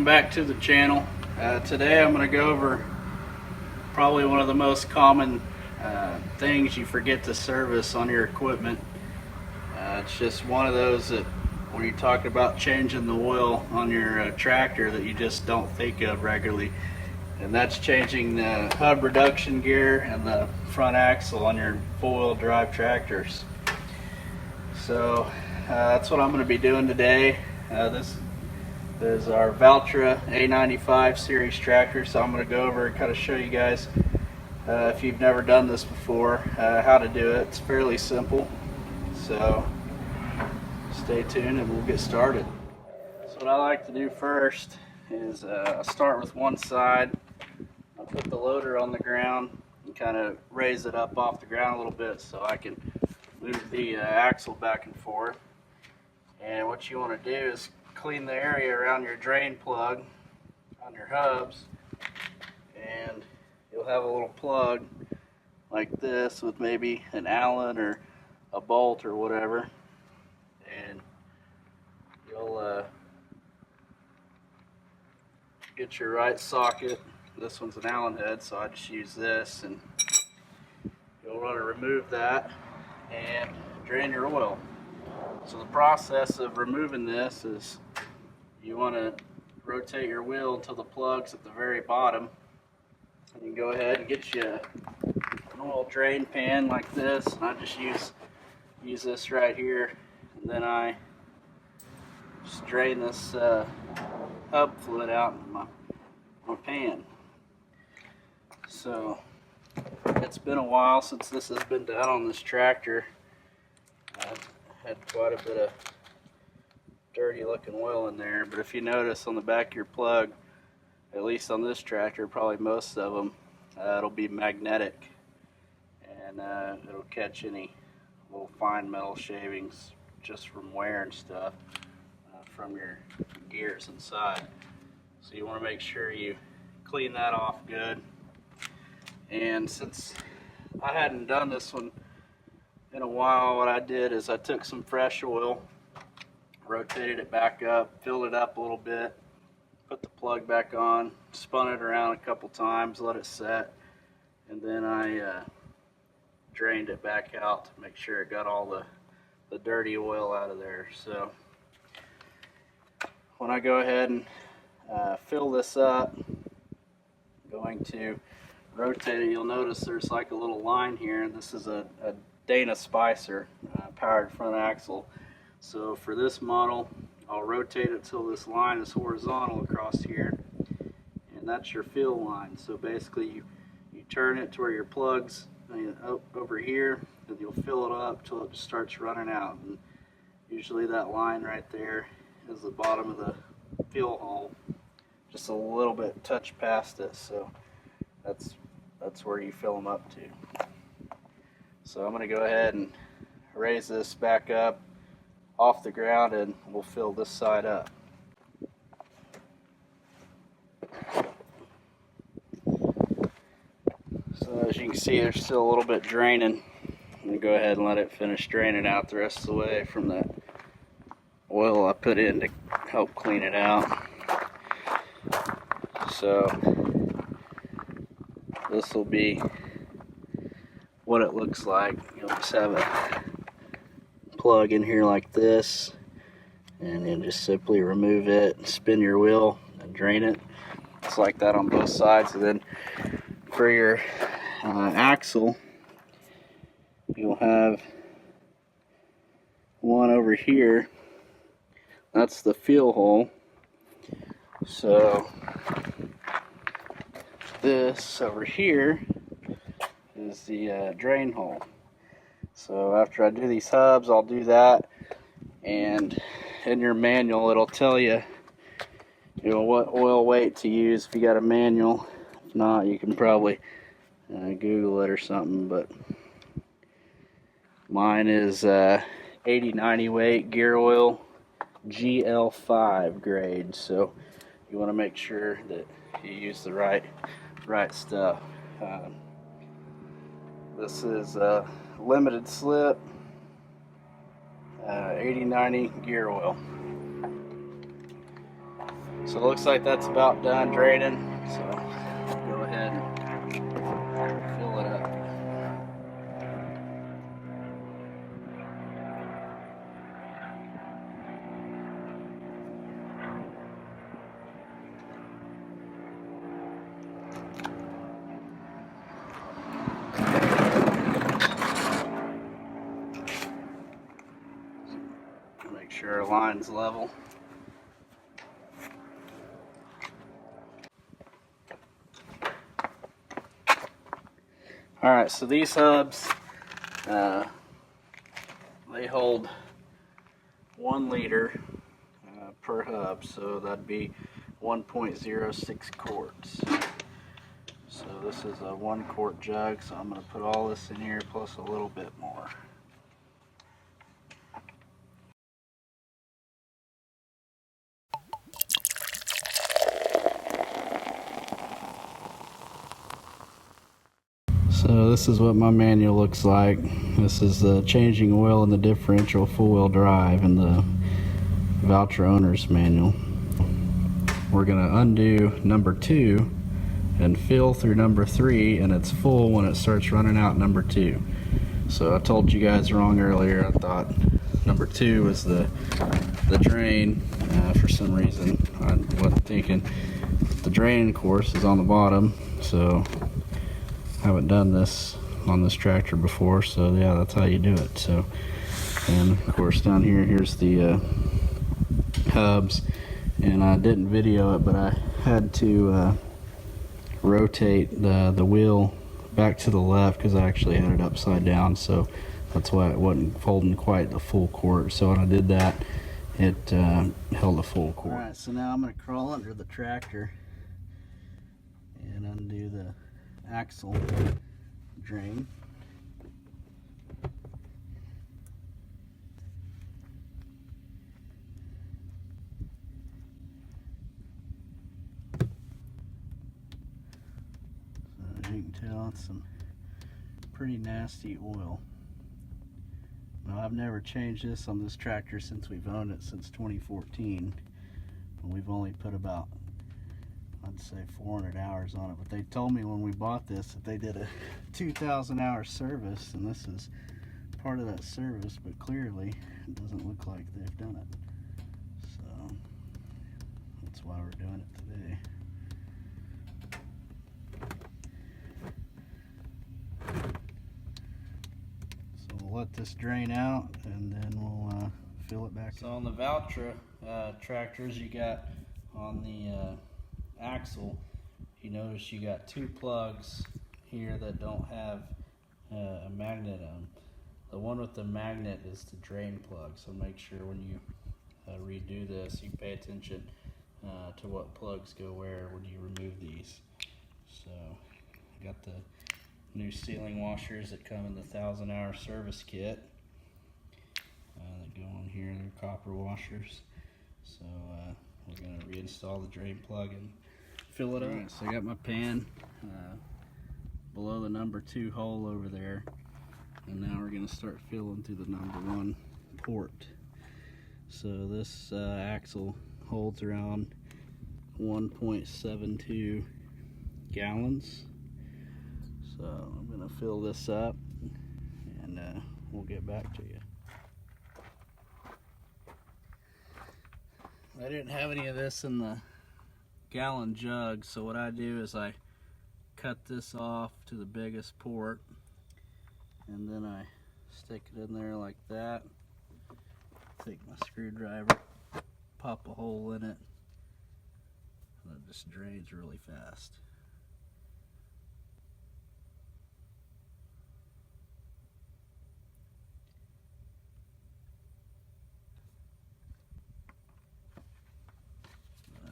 back to the channel. Today I'm going to go over probably one of the most common things you forget to service on your equipment. It's just one of those that when you're talking about changing the oil on your tractor that you just don't think of regularly, and that's changing the hub reduction gear and the front axle on your four-wheel drive tractors. So that's what I'm going to be doing today. This is our Valtra A95 series tractor, so I'm going to go over and kind of show you guys, if you've never done this before, how to do it. It's fairly simple, so stay tuned and we'll get started. So what I like to do first is start with one side. I'll put the loader on the ground and kind of raise it up off the ground a little bit so I can move the axle back and forth. And what you want to do is clean the area around your drain plug on your hubs, and you'll have a little plug like this with maybe an Allen or a bolt or whatever, and you'll get your right socket. This one's an Allen head, so I just use this, and you'll want to remove that and drain your oil. So the process of removing this is you want to rotate your wheel until the plug's at the very bottom. And you can go ahead and get you an oil drain pan like this, and I just use this right here, and then I just drain this hub fluid out in my pan. So it's been a while since this has been done on this tractor. I've had quite a bit of dirty looking oil in there, but if you notice on the back of your plug, at least on this tractor, probably most of them, it'll be magnetic, and it'll catch any little fine metal shavings just from wear and stuff from your gears inside. So you want to make sure you clean that off good. And since I hadn't done this one in a while, what I did is I took some fresh oil, rotated it back up, filled it up a little bit, put the plug back on, spun it around a couple times, let it set, and then I drained it back out to make sure it got all the dirty oil out of there. So when I go ahead and fill this up, I'm going to rotate it. You'll notice there's like a little line here, and this is a Dana Spicer powered front axle. So for this model, I'll rotate it till this line is horizontal across here, and that's your fill line. So basically you turn it to where your plug's over here, and you'll fill it up till it just starts running out. And usually that line right there is the bottom of the fill hole, just a little bit touch past it. So that's where you fill them up to. So I'm going to go ahead and raise this back up off the ground, and we'll fill this side up. So as you can see, there's still a little bit draining. I'm going to go ahead and let it finish draining out the rest of the way from that oil I put in to help clean it out. So this will be what it looks like. You'll just have a plug in here like this, and then just simply remove it, spin your wheel, and drain it. It's like that on both sides. And then for your axle, you'll have one over here. That's the fuel hole. So this over here is the drain hole. So after I do these hubs, I'll do that, and in your manual it'll tell you, what oil weight to use if you got a manual. If not, you can probably Google it or something, but mine is 80-90 weight gear oil, GL5 grade. So you want to make sure that you use the right stuff. This is limited slip 80-90 gear oil. So it looks like that's about done draining. So I'll go ahead and fill it up. Make sure our line's level. Alright, so these hubs, they hold 1 liter per hub, so that'd be 1.06 quarts. So this is a 1 quart jug, so I'm going to put all this in here plus a little bit more. So this is what my manual looks like. This is the changing oil in the differential full-wheel drive in the voucher owner's manual. We're going to undo number 2 and fill through number 3, and it's full when it starts running out number 2. So I told you guys wrong earlier. I thought number 2 was the drain. For some reason I wasn't thinking the drain course is on the bottom, so I haven't done this on this tractor before, so yeah, that's how you do it. So, and of course down here's the hubs, and I didn't video it, but I had to rotate the wheel back to the left because I actually had it upside down, so that's why it wasn't folding quite the full quart. So when I did that, it held a full quart. Alright, so now I'm going to crawl under the tractor and undo the axle drain. So as you can tell, it's some pretty nasty oil. Now, I've never changed this on this tractor since we've owned it since 2014, and we've only put about, I'd say, 400 hours on it. But they told me when we bought this that they did a 2,000 hour service, and this is part of that service, but clearly it doesn't look like they've done it. So that's why we're doing it today. So we'll let this drain out, and then we'll fill it back. So on the Valtra tractors you got on the axle, you notice you got 2 plugs here that don't have a magnet on. The one with the magnet is the drain plug, so make sure when you redo this you pay attention to what plugs go where when you remove these. So I got the new sealing washers that come in the 1,000 hour service kit that go on here. They're copper washers. So we're going to reinstall the drain plug and fill it up. Right, so I got my pan below the number 2 hole over there, and now we're going to start filling through the number 1 port. So this axle holds around 1.72 gallons. So I'm going to fill this up, and we'll get back to you. I didn't have any of this in the gallon jug, so what I do is I cut this off to the biggest port, and then I stick it in there like that. Take my screwdriver, pop a hole in it, and it just drains really fast.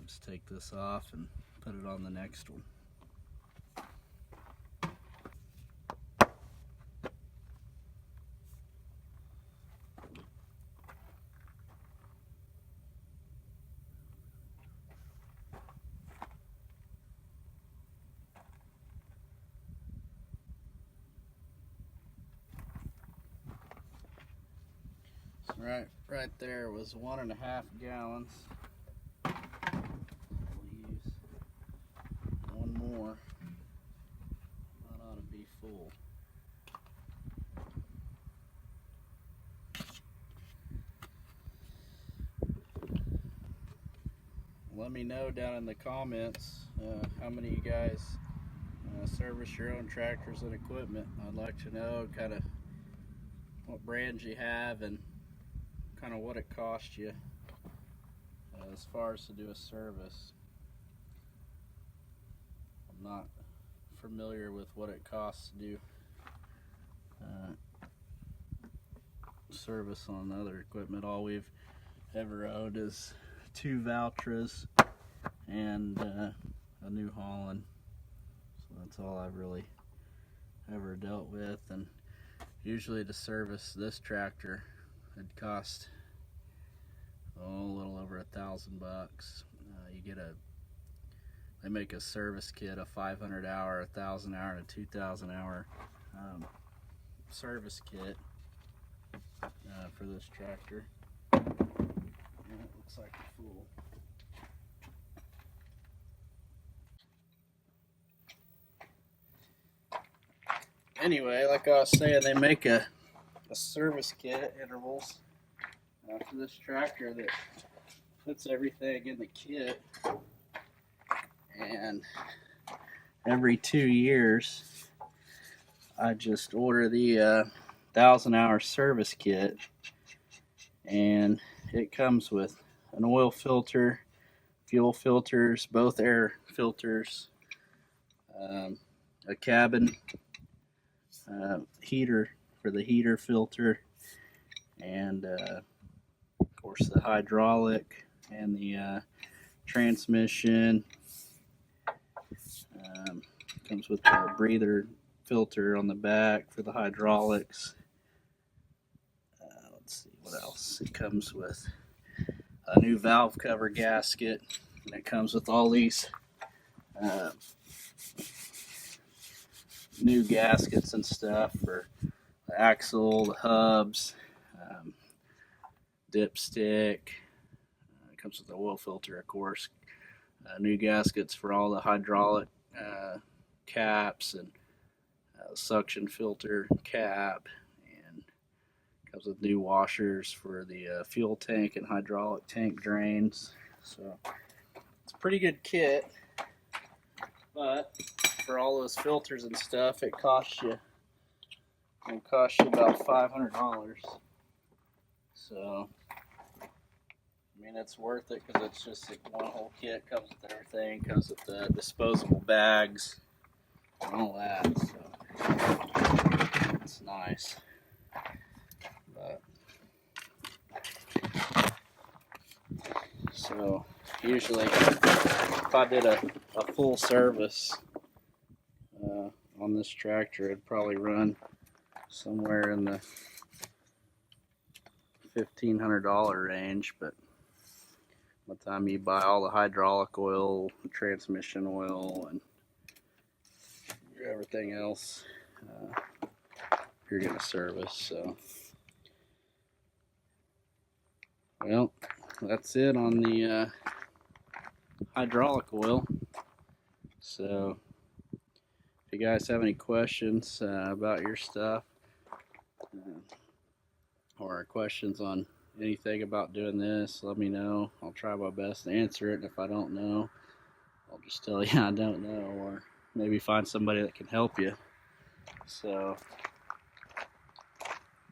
Just take this off and put it on the next one. So right there was 1.5 gallons. full. Let me know down in the comments how many of you guys service your own tractors and equipment. I'd like to know kind of what brands you have and kind of what it costs you as far as to do a service. I'm not familiar with what it costs to do service on other equipment. All we've ever owned is 2 Valtras and a New Holland, so that's all I've really ever dealt with. And usually to service this tractor it'd cost a little over $1,000. You get they make a service kit, a 500 hour, 1,000 hour, and a 2,000 hour service kit for this tractor. And it looks like a fool. Anyway, like I was saying, they make a service kit intervals for this tractor that puts everything in the kit, and every 2 years I just order the 1,000 hour service kit, and it comes with an oil filter, fuel filters, both air filters, a cabin heater for the heater filter, and of course the hydraulic and the transmission. Comes with a breather filter on the back for the hydraulics. Let's see what else. It comes with a new valve cover gasket, and it comes with all these new gaskets and stuff for the axle, the hubs, dipstick. It comes with the oil filter, of course. New gaskets for all the hydraulic caps, and suction filter cap, and comes with new washers for the fuel tank and hydraulic tank drains. So it's a pretty good kit, but for all those filters and stuff, it'll cost you about $500. So I mean, it's worth it because it's just one whole kit. Comes with everything. Comes with the disposable bags and all that. So it's nice. But so usually, if I did a full service on this tractor, it'd probably run somewhere in the $1,500 range. But by the time you buy all the hydraulic oil, transmission oil, and everything else, you're gonna service. So, well, that's it on the hydraulic oil. So, if you guys have any questions about your stuff, or questions on anything about doing this, let me know. I'll try my best to answer it, and if I don't know, I'll just tell you I don't know, or maybe find somebody that can help you. So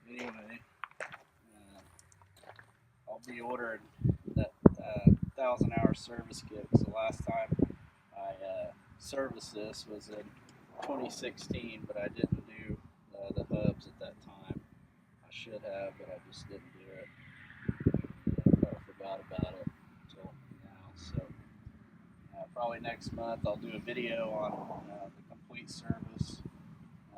anyway, I'll be ordering that 1,000 hour service kit, because the last time I serviced this was in 2016, but I didn't do the hubs at that time. I should have, but I just didn't do it. I forgot about it until now. So probably next month I'll do a video on the complete service.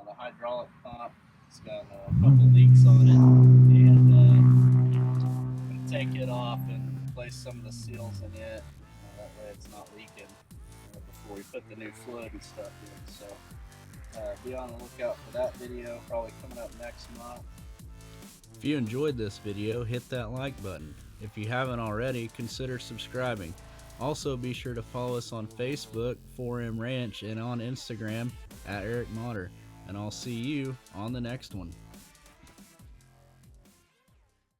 The hydraulic pump, it's got a couple leaks on it, and I'm going to take it off and replace some of the seals in it. That way it's not leaking before we put the new fluid and stuff in. So be on the lookout for that video, probably coming up next month. If you enjoyed this video, hit that like button. If you haven't already, consider subscribing. Also, be sure to follow us on Facebook, 4M Ranch, and on Instagram @EricModder. and I'll see you on the next one.